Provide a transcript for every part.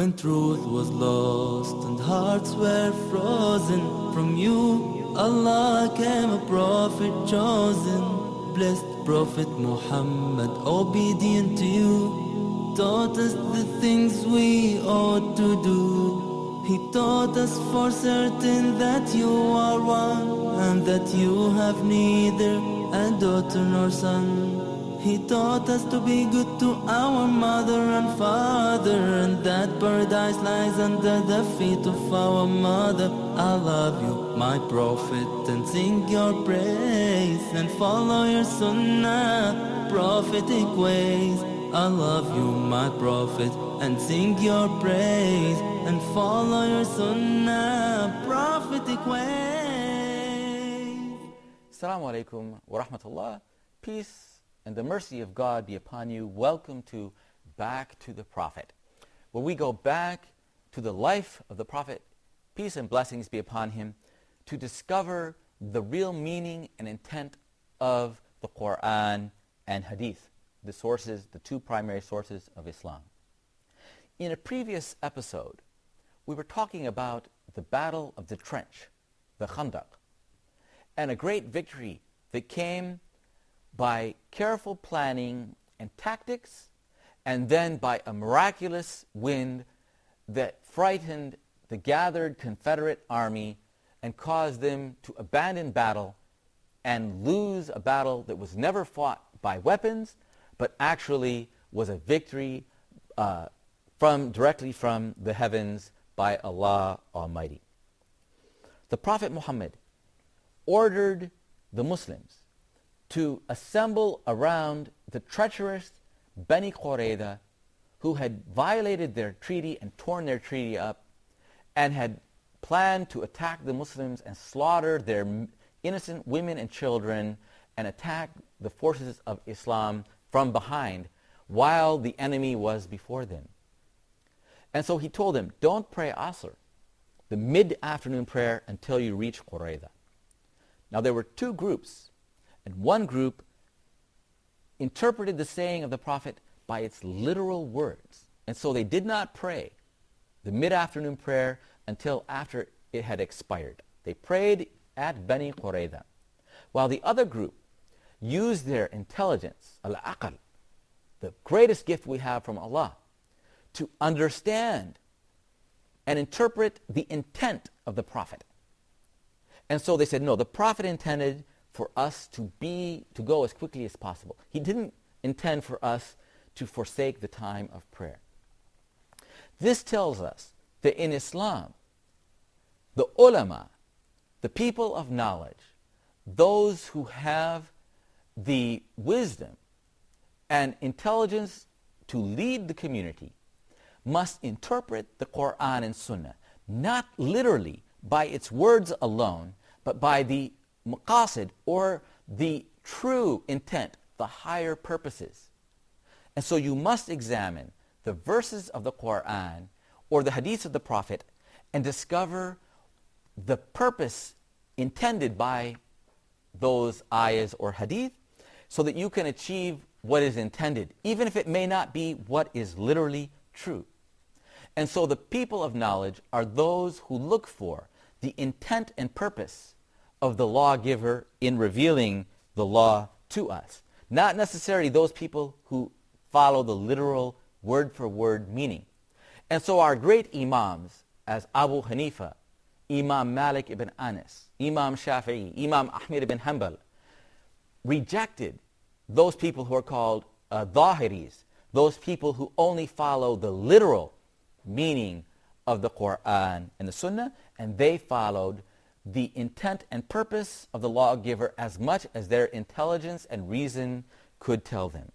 When truth was lost and hearts were frozen from you, Allah came a prophet chosen, blessed Prophet Muhammad, obedient to you, taught us the things we ought to do. He taught us for certain that you are one, and that you have neither a daughter nor son. He taught us to be good to our mother and father, and that paradise lies under the feet of our mother. I love you, my prophet, and sing your praise, and follow your sunnah, prophetic ways. I love you, my prophet, and sing your praise, and follow your sunnah, prophetic ways. Assalamu alaikum wa rahmatullah. Peace and the mercy of God be upon you. Welcome to Back to the Prophet, where we go back to the life of the Prophet, peace and blessings be upon him, to discover the real meaning and intent of the Quran and Hadith, the sources, the two primary sources of Islam. In a previous episode, we were talking about the Battle of the Trench, the Khandaq, and a great victory that came by careful planning and tactics, and then by a miraculous wind that frightened the gathered Confederate army and caused them to abandon battle and lose a battle that was never fought by weapons, but actually was a victory directly from the heavens by Allah Almighty. The Prophet Muhammad ordered the Muslims to assemble around the treacherous Bani Qurayza, who had violated their treaty and torn their treaty up, and had planned to attack the Muslims and slaughter their innocent women and children and attack the forces of Islam from behind while the enemy was before them. And so he told them, don't pray Asr, the mid-afternoon prayer, until you reach Qurayza. Now there were two groups. And one group interpreted the saying of the Prophet by its literal words. And so they did not pray the mid-afternoon prayer until after it had expired. They prayed at Bani Qurayza. While the other group used their intelligence, al-aql, the greatest gift we have from Allah, to understand and interpret the intent of the Prophet. And so they said, no, the Prophet intended for us to go as quickly as possible. He didn't intend for us to forsake the time of prayer. This tells us that in Islam, the ulama, the people of knowledge, those who have the wisdom and intelligence to lead the community, must interpret the Quran and Sunnah, not literally by its words alone, but by the maqasid, or the true intent, the higher purposes. And so you must examine the verses of the Quran or the hadiths of the Prophet and discover the purpose intended by those ayahs or hadith, so that you can achieve what is intended, even if it may not be what is literally true. And so the people of knowledge are those who look for the intent and purpose of the lawgiver in revealing the law to us. Not necessarily those people who follow the literal word-for-word meaning. And so our great imams, as Abu Hanifa, Imam Malik ibn Anas, Imam Shafi'i, Imam Ahmad ibn Hanbal, rejected those people who are called Zahiris, those people who only follow the literal meaning of the Quran and the Sunnah, and they followed the intent and purpose of the lawgiver as much as their intelligence and reason could tell them.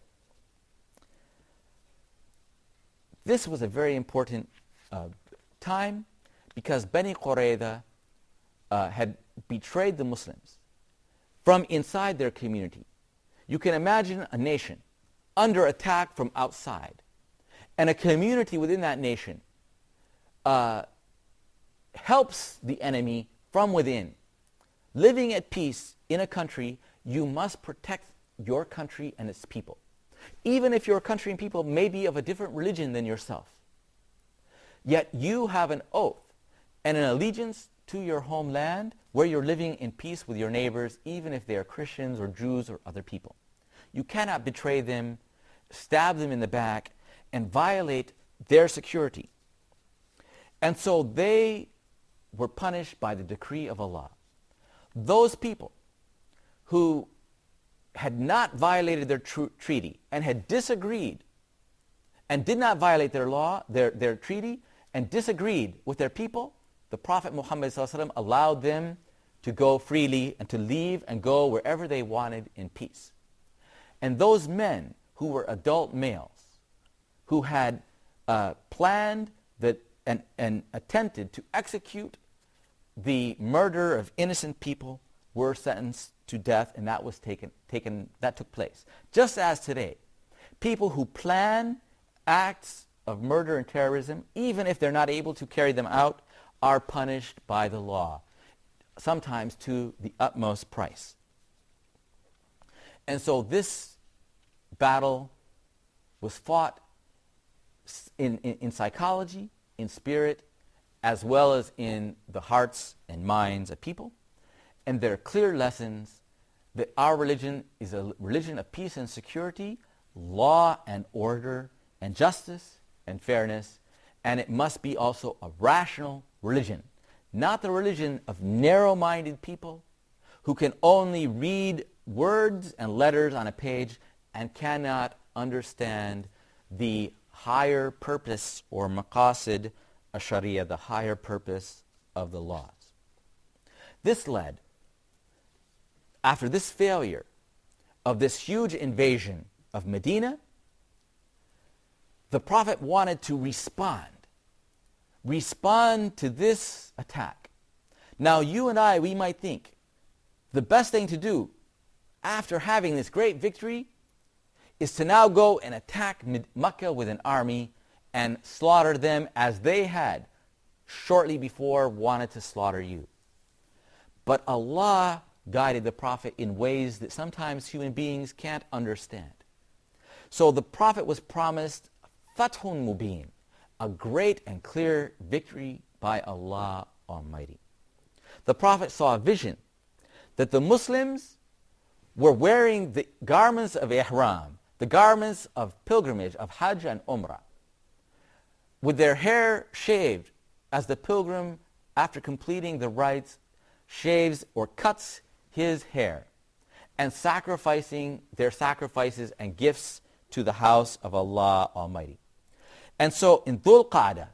This was a very important time, because Bani Qurayza had betrayed the Muslims from inside their community. You can imagine a nation under attack from outside, and a community within that nation helps the enemy from within. Living at peace in a country, you must protect your country and its people, even if your country and people may be of a different religion than yourself. Yet you have an oath and an allegiance to your homeland where you're living in peace with your neighbors, even if they are Christians or Jews or other people. You cannot betray them, stab them in the back, and violate their security. And so they were punished by the decree of Allah. Those people who had not violated their treaty and had disagreed and did not violate their law, their treaty, and disagreed with their people, the Prophet Muhammad ﷺ allowed them to go freely and to leave and go wherever they wanted in peace. And those men who were adult males, who had planned and attempted to execute the murder of innocent people, were sentenced to death, and that took place. Just as today, people who plan acts of murder and terrorism, even if they're not able to carry them out, are punished by the law, sometimes to the utmost price. And so this battle was fought in psychology, in spirit, as well as in the hearts and minds of people. And there are clear lessons that our religion is a religion of peace and security, law and order, and justice and fairness, and it must be also a rational religion, not the religion of narrow-minded people who can only read words and letters on a page and cannot understand the higher purpose, or maqasid ash-sharia, the higher purpose of the laws. This led, after this failure of this huge invasion of Medina, the Prophet wanted to respond to this attack. Now you and I, we might think the best thing to do after having this great victory is to now go and attack Mecca with an army and slaughter them as they had shortly before wanted to slaughter you. But Allah guided the Prophet in ways that sometimes human beings can't understand. So the Prophet was promised Fathun Mubin, a great and clear victory by Allah Almighty. The Prophet saw a vision that the Muslims were wearing the garments of Ihram, the garments of pilgrimage, of Hajj and Umrah, with their hair shaved, as the pilgrim, after completing the rites, shaves or cuts his hair, and sacrificing their sacrifices and gifts to the house of Allah Almighty. And so in Dhul Qa'dah,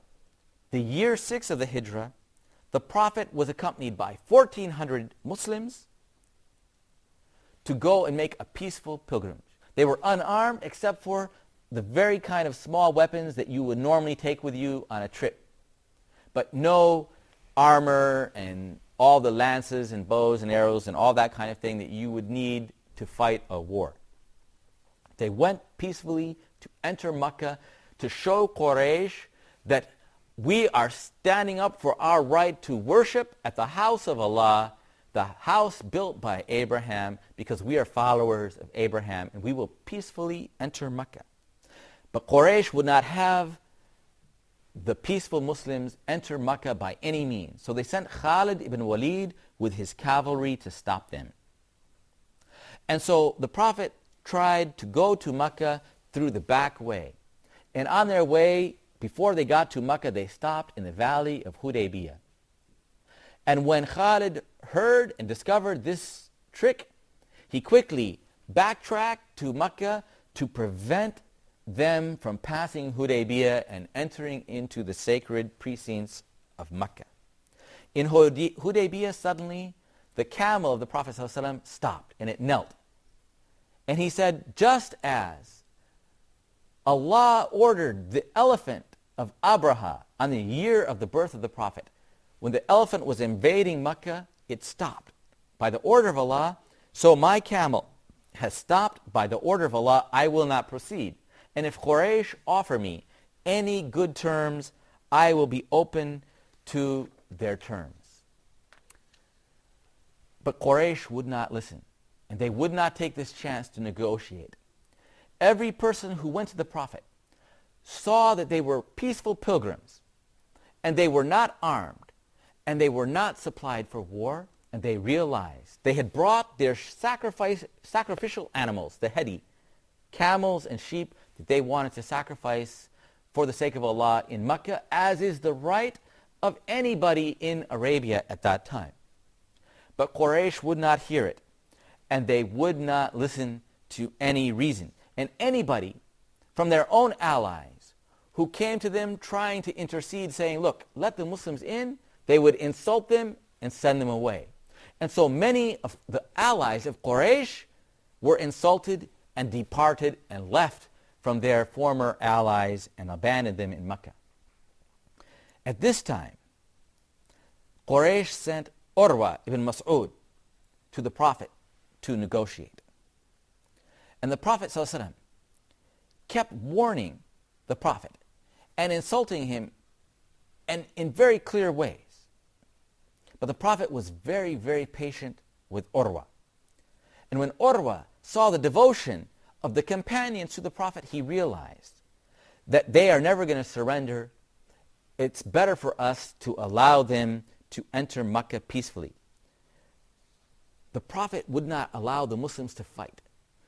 the year 6 of the Hijrah, the Prophet was accompanied by 1,400 Muslims to go and make a peaceful pilgrimage. They were unarmed except for the very kind of small weapons that you would normally take with you on a trip. But no armor and all the lances and bows and arrows and all that kind of thing that you would need to fight a war. They went peacefully to enter Mecca to show Quraysh that we are standing up for our right to worship at the house of Allah, the house built by Abraham, because we are followers of Abraham, and we will peacefully enter Mecca. But Quraysh would not have the peaceful Muslims enter Mecca by any means. So they sent Khalid ibn Walid with his cavalry to stop them. And so the Prophet tried to go to Mecca through the back way. And on their way, before they got to Mecca, they stopped in the valley of Hudaybiyah. And when Khalid heard and discovered this trick, he quickly backtracked to Mecca to prevent them from passing Hudaybiyah and entering into the sacred precincts of Mecca. In Hudaybiyah, suddenly, the camel of the Prophet ﷺ stopped and it knelt. And he said, just as Allah ordered the elephant of Abraha on the year of the birth of the Prophet, when the elephant was invading Mecca, it stopped by the order of Allah. So my camel has stopped by the order of Allah. I will not proceed. And if Quraysh offer me any good terms, I will be open to their terms. But Quraysh would not listen, and they would not take this chance to negotiate. Every person who went to the Prophet saw that they were peaceful pilgrims, and they were not armed, and they were not supplied for war, and they realized they had brought their sacrificial animals, the hedi, camels and sheep that they wanted to sacrifice for the sake of Allah in Mecca, as is the right of anybody in Arabia at that time. But Quraysh would not hear it, and they would not listen to any reason. And anybody from their own allies who came to them trying to intercede, saying, look, let the Muslims in, they would insult them and send them away. And so many of the allies of Quraysh were insulted and departed and left from their former allies and abandoned them in Mecca. At this time, Quraysh sent Urwa ibn Mas'ud to the Prophet to negotiate. And the Prophet ﷺ kept warning the Prophet and insulting him and in very clear ways. But the Prophet was very, very patient with Urwa. And when Urwa saw the devotion of the companions to the Prophet, he realized that they are never going to surrender. It's better for us to allow them to enter Mecca peacefully. The Prophet would not allow the Muslims to fight.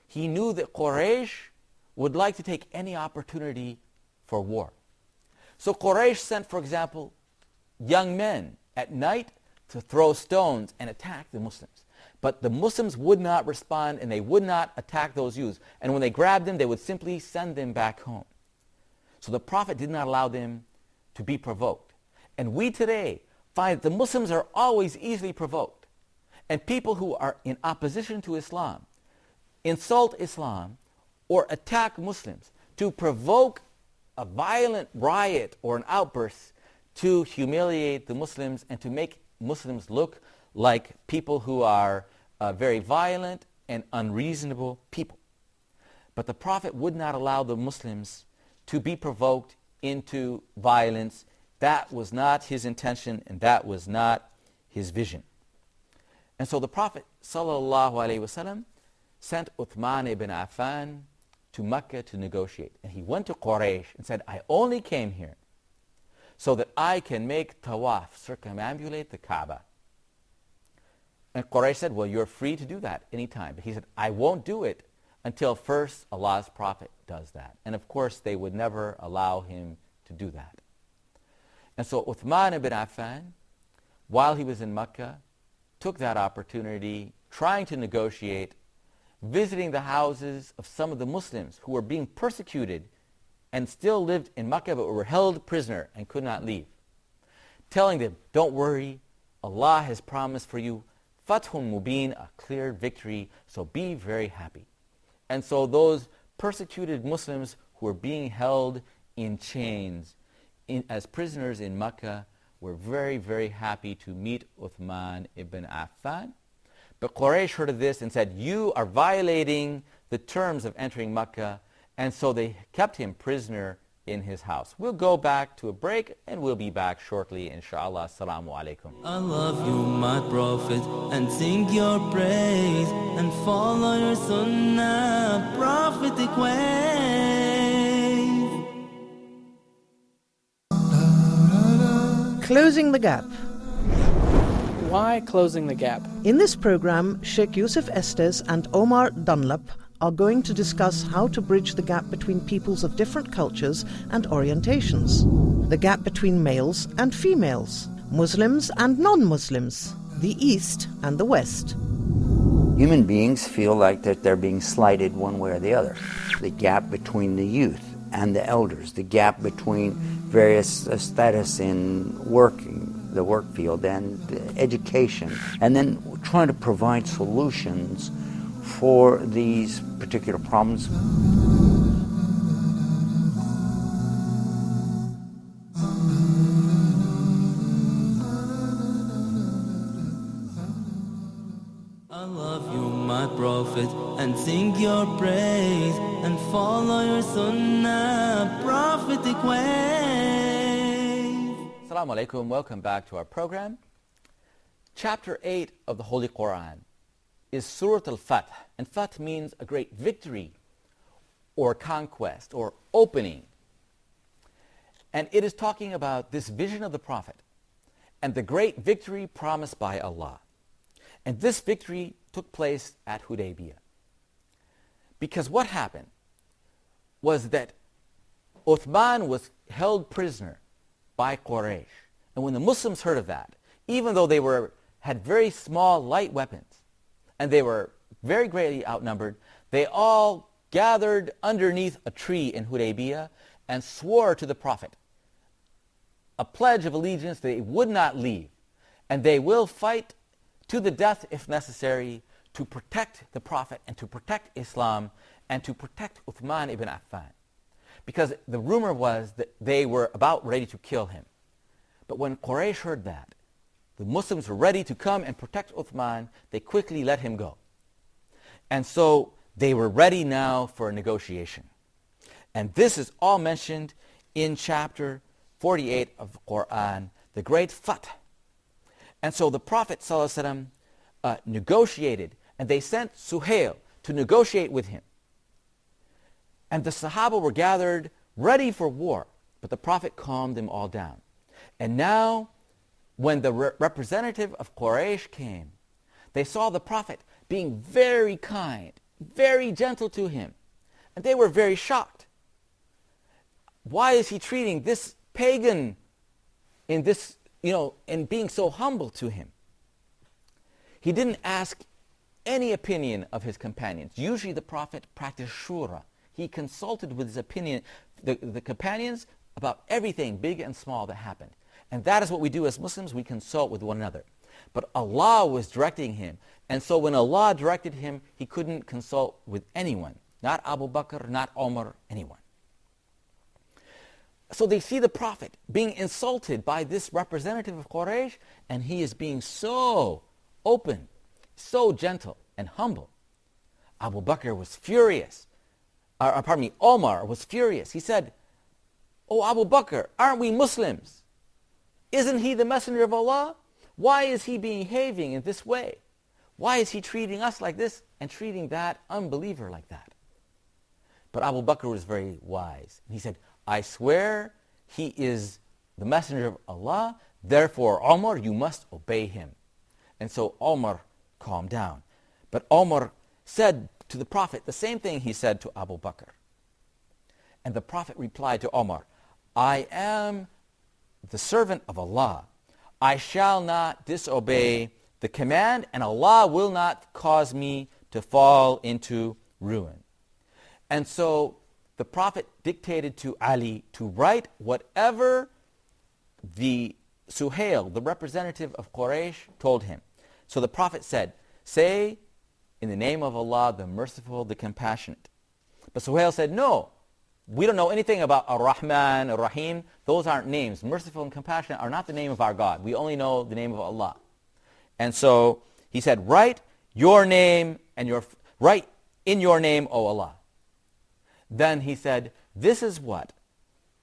He knew that Quraysh would like to take any opportunity for war. So Quraysh sent, for example, young men at night to throw stones and attack the Muslims. But the Muslims would not respond, and they would not attack those youths. And when they grabbed them, they would simply send them back home. So the Prophet did not allow them to be provoked. And we today find that the Muslims are always easily provoked. And people who are in opposition to Islam insult Islam or attack Muslims to provoke a violent riot or an outburst to humiliate the Muslims and to make Muslims look like people who are very violent and unreasonable people. But the Prophet would not allow the Muslims to be provoked into violence. That was not his intention, and that was not his vision. And so the Prophet ﷺ sent Uthman ibn Affan to Mecca to negotiate. And he went to Quraysh and said, I only came here so that I can make tawaf, circumambulate the Kaaba. And Quraysh said, well, you're free to do that anytime. But he said, I won't do it until first Allah's Prophet does that. And of course, they would never allow him to do that. And so Uthman ibn Affan, while he was in Mecca, took that opportunity, trying to negotiate, visiting the houses of some of the Muslims who were being persecuted and still lived in Mecca but were held prisoner and could not leave, telling them, don't worry, Allah has promised for you Fathun Mubin, a clear victory, so be very happy. And so those persecuted Muslims who were being held in chains as prisoners in Mecca were very, very happy to meet Uthman ibn Affan. But Quraysh heard of this and said, you are violating the terms of entering Mecca, and so they kept him prisoner in his house. We'll go back to a break, and we'll be back shortly, inshallah. Assalamu alaikum. I love you, my Prophet, and sing your praise, and follow your sunnah, prophetic ways. Closing the Gap. Why closing the gap? In this program, Sheikh Yusuf Estes and Omar Dunlap are going to discuss how to bridge the gap between peoples of different cultures and orientations, the gap between males and females, Muslims and non-Muslims, the East and the West. Human beings feel like that they're being slighted one way or the other. The gap between the youth and the elders, the gap between various status in working, the work field, and education, and then trying to provide solutions for these particular problems. I love you, my Prophet, and sing your praise, and follow your sunnah, prophetic ways. Assalamu alaikum. Welcome back to our program. Chapter 8 of the Holy Quran is Surah Al-Fath. And Fath means a great victory or conquest or opening. And it is talking about this vision of the Prophet and the great victory promised by Allah. And this victory took place at Hudaybiyah. Because what happened was that Uthman was held prisoner by Quraysh. And when the Muslims heard of that, even though they had very small, light weapons, and they were very greatly outnumbered, they all gathered underneath a tree in Hudaybiyah and swore to the Prophet a pledge of allegiance they would not leave, and they will fight to the death if necessary to protect the Prophet and to protect Islam and to protect Uthman ibn Affan. Because the rumor was that they were about ready to kill him. But when Quraysh heard that, the Muslims were ready to come and protect Uthman, they quickly let him go. And so they were ready now for a negotiation. And this is all mentioned in chapter 48 of the Quran, the great Fath. And so the Prophet ﷺ negotiated, and they sent Suhail to negotiate with him. And the Sahaba were gathered ready for war, but the Prophet calmed them all down. And now, when the representative of Quraysh came, they saw the Prophet being very kind, very gentle to him. And they were very shocked. Why is he treating this pagan in this, and being so humble to him? He didn't ask any opinion of his companions. Usually the Prophet practiced shura. He consulted with his opinion, the companions, about everything big and small that happened. And that is what we do as Muslims. We consult with one another. But Allah was directing him. And so when Allah directed him, he couldn't consult with anyone. Not Abu Bakr, not Umar, anyone. So they see the Prophet being insulted by this representative of Quraysh, and he is being so open, so gentle and humble. Abu Bakr was furious. Omar was furious. He said, "Oh, Abu Bakr, aren't we Muslims? Isn't he the messenger of Allah? Why is he behaving in this way? Why is he treating us like this and treating that unbeliever like that?" But Abu Bakr was very wise. He said, "I swear he is the messenger of Allah, therefore, Omar, you must obey him." And so Omar calmed down. But Omar said to the Prophet the same thing he said to Abu Bakr. And the Prophet replied to Omar, "I am the servant of Allah. I shall not disobey the command, and Allah will not cause me to fall into ruin." And so the Prophet dictated to Ali to write whatever the Suhail, the representative of Quraysh, told him. So the Prophet said, "Say, in the name of Allah, the merciful, the compassionate." But Suhail said, "No, we don't know anything about Ar-Rahman, Ar-Rahim. Those aren't names. Merciful and compassionate are not the name of our God. We only know the name of Allah." And so he said, write in your name, O Allah. Then he said, "This is what,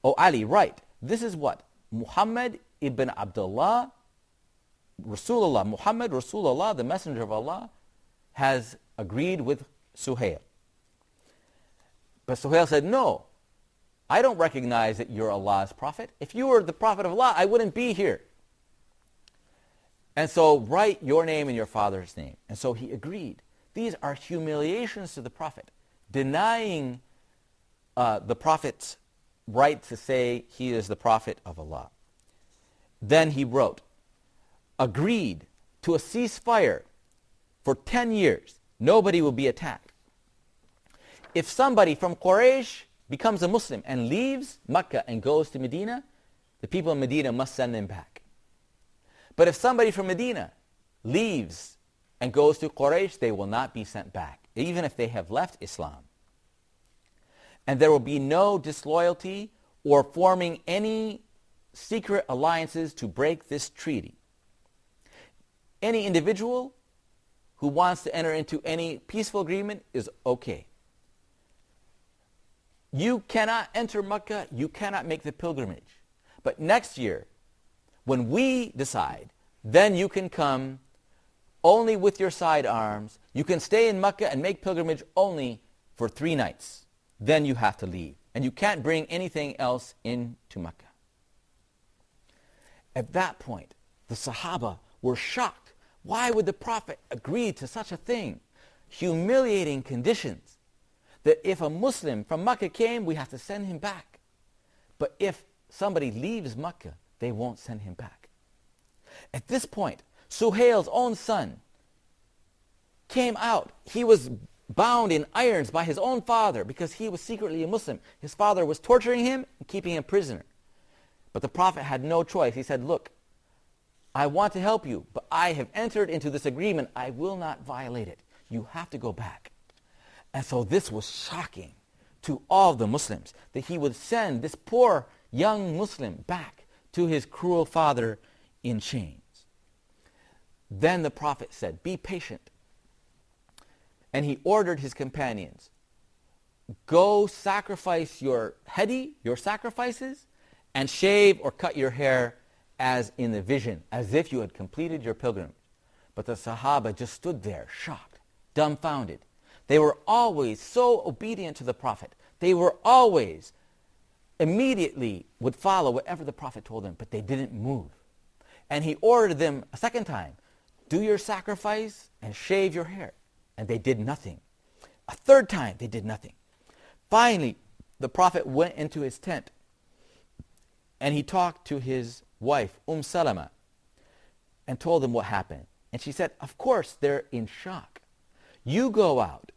O Ali, write, this is what Muhammad ibn Abdullah, Rasulullah, Muhammad Rasulullah, the messenger of Allah, has agreed with Suhail." But Suhail said, "No, I don't recognize that you're Allah's prophet. If you were the prophet of Allah, I wouldn't be here. And so write your name and your father's name." And so he agreed. These are humiliations to the Prophet, denying the Prophet's right to say he is the prophet of Allah. Then he wrote, agreed to a ceasefire for 10 years. Nobody will be attacked. If somebody from Quraysh becomes a Muslim and leaves Mecca and goes to Medina, the people in Medina must send them back. But if somebody from Medina leaves and goes to Quraysh, they will not be sent back, even if they have left Islam. And there will be no disloyalty or forming any secret alliances to break this treaty. Any individual who wants to enter into any peaceful agreement is okay. You cannot enter Mecca, you cannot make the pilgrimage. But next year, when we decide, then you can come only with your sidearms. You can stay in Mecca and make pilgrimage only for 3 nights. Then you have to leave. And you can't bring anything else into Mecca. At that point, the Sahaba were shocked. Why would the Prophet agree to such a thing? Humiliating conditions. That if a Muslim from Mecca came, we have to send him back. But if somebody leaves Mecca, they won't send him back. At this point, Suhail's own son came out. He was bound in irons by his own father because he was secretly a Muslim. His father was torturing him and keeping him prisoner. But the Prophet had no choice. He said, look, I want to help you, but I have entered into this agreement. I will not violate it. You have to go back. And so this was shocking to all the Muslims, that he would send this poor young Muslim back to his cruel father in chains. Then the Prophet said, be patient. And he ordered his companions, go sacrifice your hedi, your sacrifices, and shave or cut your hair as in the vision, as if you had completed your pilgrimage. But the Sahaba just stood there, shocked, dumbfounded. They were always so obedient to the Prophet. They were always, immediately would follow whatever the Prophet told them, but they didn't move. And he ordered them a second time, do your sacrifice and shave your hair. And they did nothing. A third time, they did nothing. Finally, the Prophet went into his tent and he talked to his wife, Salama, and told them what happened. And she said, of course, they're in shock. You go out,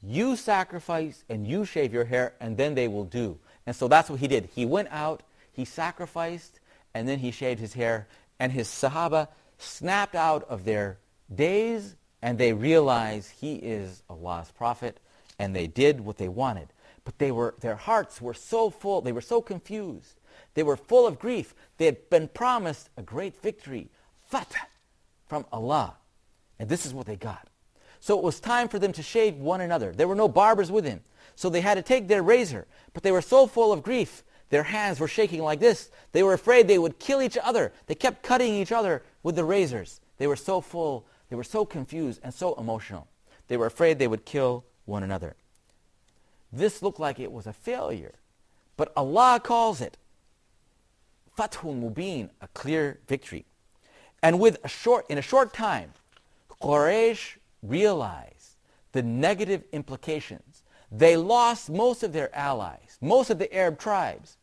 you sacrifice, and you shave your hair, and then they will do. And so that's what he did. He went out, he sacrificed, and then he shaved his hair. And his Sahaba snapped out of their daze, and they realized he is Allah's Prophet, and they did what they wanted. But their hearts were so full, they were so confused. They were full of grief. They had been promised a great victory, fath, from Allah. And this is what they got. So it was time for them to shave one another. There were no barbers with him. So they had to take their razor. But they were so full of grief, their hands were shaking like this. They were afraid they would kill each other. They kept cutting each other with the razors. They were so full, they were so confused and so emotional. They were afraid they would kill one another. This looked like it was a failure. But Allah calls it Fathun Mubin, a clear victory. And in a short time, Quraysh realized the negative implications. They lost most of their allies. Most of the Arab tribes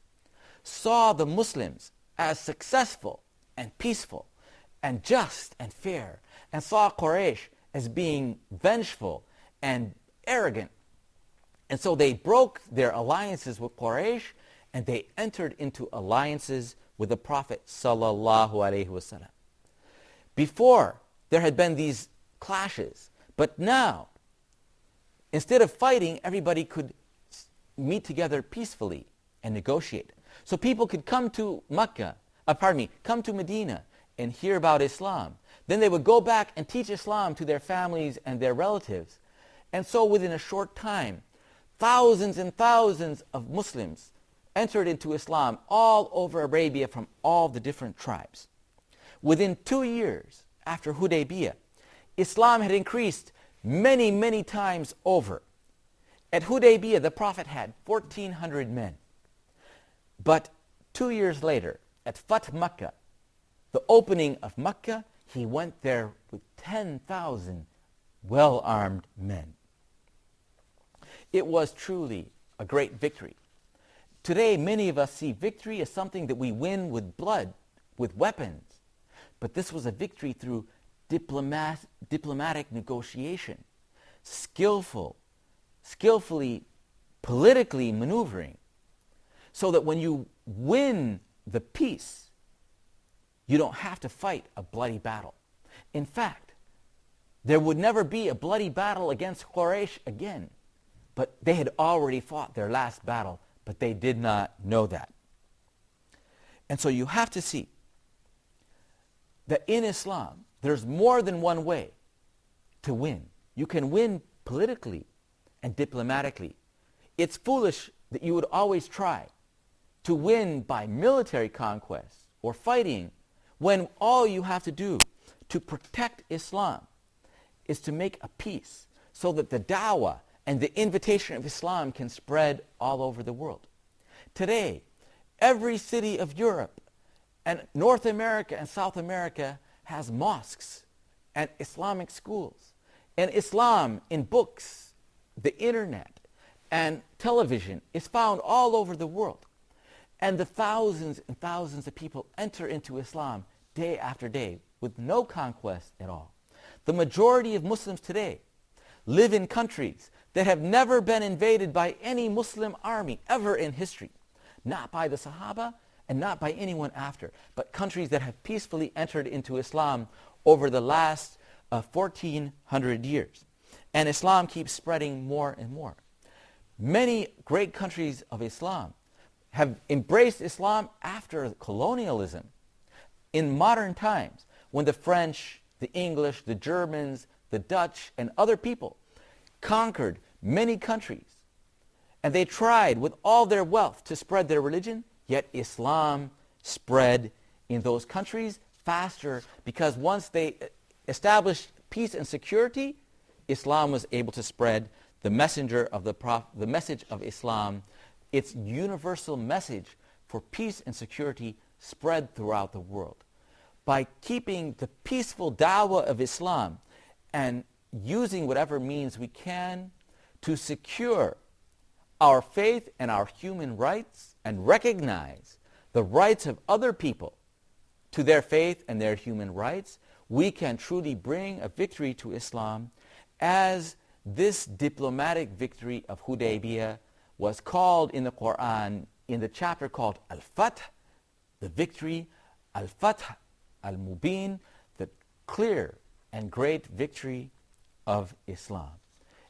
saw the Muslims as successful and peaceful and just and fair, and saw Quraysh as being vengeful and arrogant. And so they broke their alliances with Quraysh, and they entered into alliances with the Prophet sallallahu alaihi wasallam. Before, there had been these clashes, but now, instead of fighting, everybody could meet together peacefully and negotiate. So people could come to come to Medina and hear about Islam. Then they would go back and teach Islam to their families and their relatives. And so within a short time, thousands and thousands of Muslims entered into Islam all over Arabia from all the different tribes. Within 2 years after Hudaybiyah, Islam had increased many, many times over. At Hudaybiyah, the Prophet had 1,400 men. But 2 years later, at Fath Makkah, the opening of Makkah, he went there with 10,000 well-armed men. It was truly a great victory. Today, many of us see victory as something that we win with blood, with weapons. But this was a victory through diplomatic negotiation, skillfully, politically maneuvering, so that when you win the peace, you don't have to fight a bloody battle. In fact, there would never be a bloody battle against Quraysh again. But they had already fought their last battle, but they did not know that. And so you have to see that in Islam, there's more than one way to win. You can win politically and diplomatically. It's foolish that you would always try to win by military conquest or fighting when all you have to do to protect Islam is to make a peace so that the da'wah and the invitation of Islam can spread all over the world. Today, every city of Europe And North America and South America has mosques and Islamic schools. And Islam in books, the internet, and television is found all over the world. And the thousands and thousands of people enter into Islam day after day with no conquest at all. The majority of Muslims today live in countries that have never been invaded by any Muslim army ever in history. Not by the Sahaba and not by anyone after, but countries that have peacefully entered into Islam over the last 1400 years. And Islam keeps spreading more and more. Many great countries of Islam have embraced Islam after colonialism. In modern times, when the French, the English, the Germans, the Dutch, and other people conquered many countries, and they tried with all their wealth to spread their religion, yet Islam spread in those countries faster, because once they established peace and security, Islam was able to spread the messenger of the message of Islam, its universal message for peace and security, spread throughout the world. By keeping the peaceful da'wah of Islam and using whatever means we can to secure our faith and our human rights and recognize the rights of other people to their faith and their human rights, we can truly bring a victory to Islam, as this diplomatic victory of Hudaybiyah was called in the Quran in the chapter called Al-Fath, the victory, Al-Fath Al-Mubin, the clear and great victory of Islam.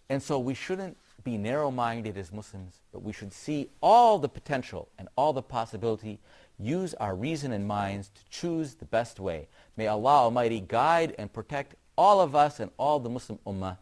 And so we shouldn't be narrow-minded as Muslims, but we should see all the potential and all the possibility, use our reason and minds to choose the best way. May Allah Almighty guide and protect all of us and all the Muslim Ummah.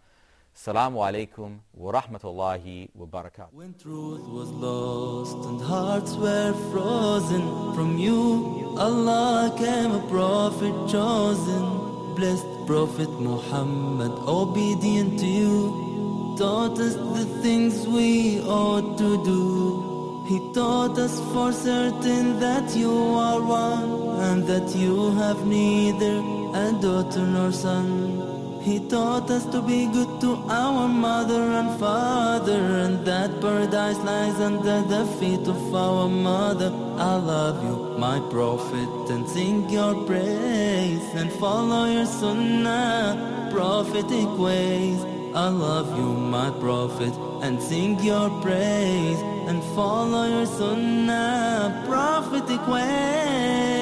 Assalamu alaikum wa rahmatullahi wa barakatuh. When truth was lost and hearts were frozen, from you, Allah, came a prophet chosen. Blessed Prophet Muhammad, obedient to you, taught us the things we ought to do. He taught us for certain that you are one, and that you have neither a daughter nor son. He taught us to be good to our mother and father, and that paradise lies under the feet of our mother. I love you, my prophet, and sing your praise, and follow your sunnah, prophetic ways. I love you, my prophet, and sing your praise, and follow your sunnah, prophetic ways.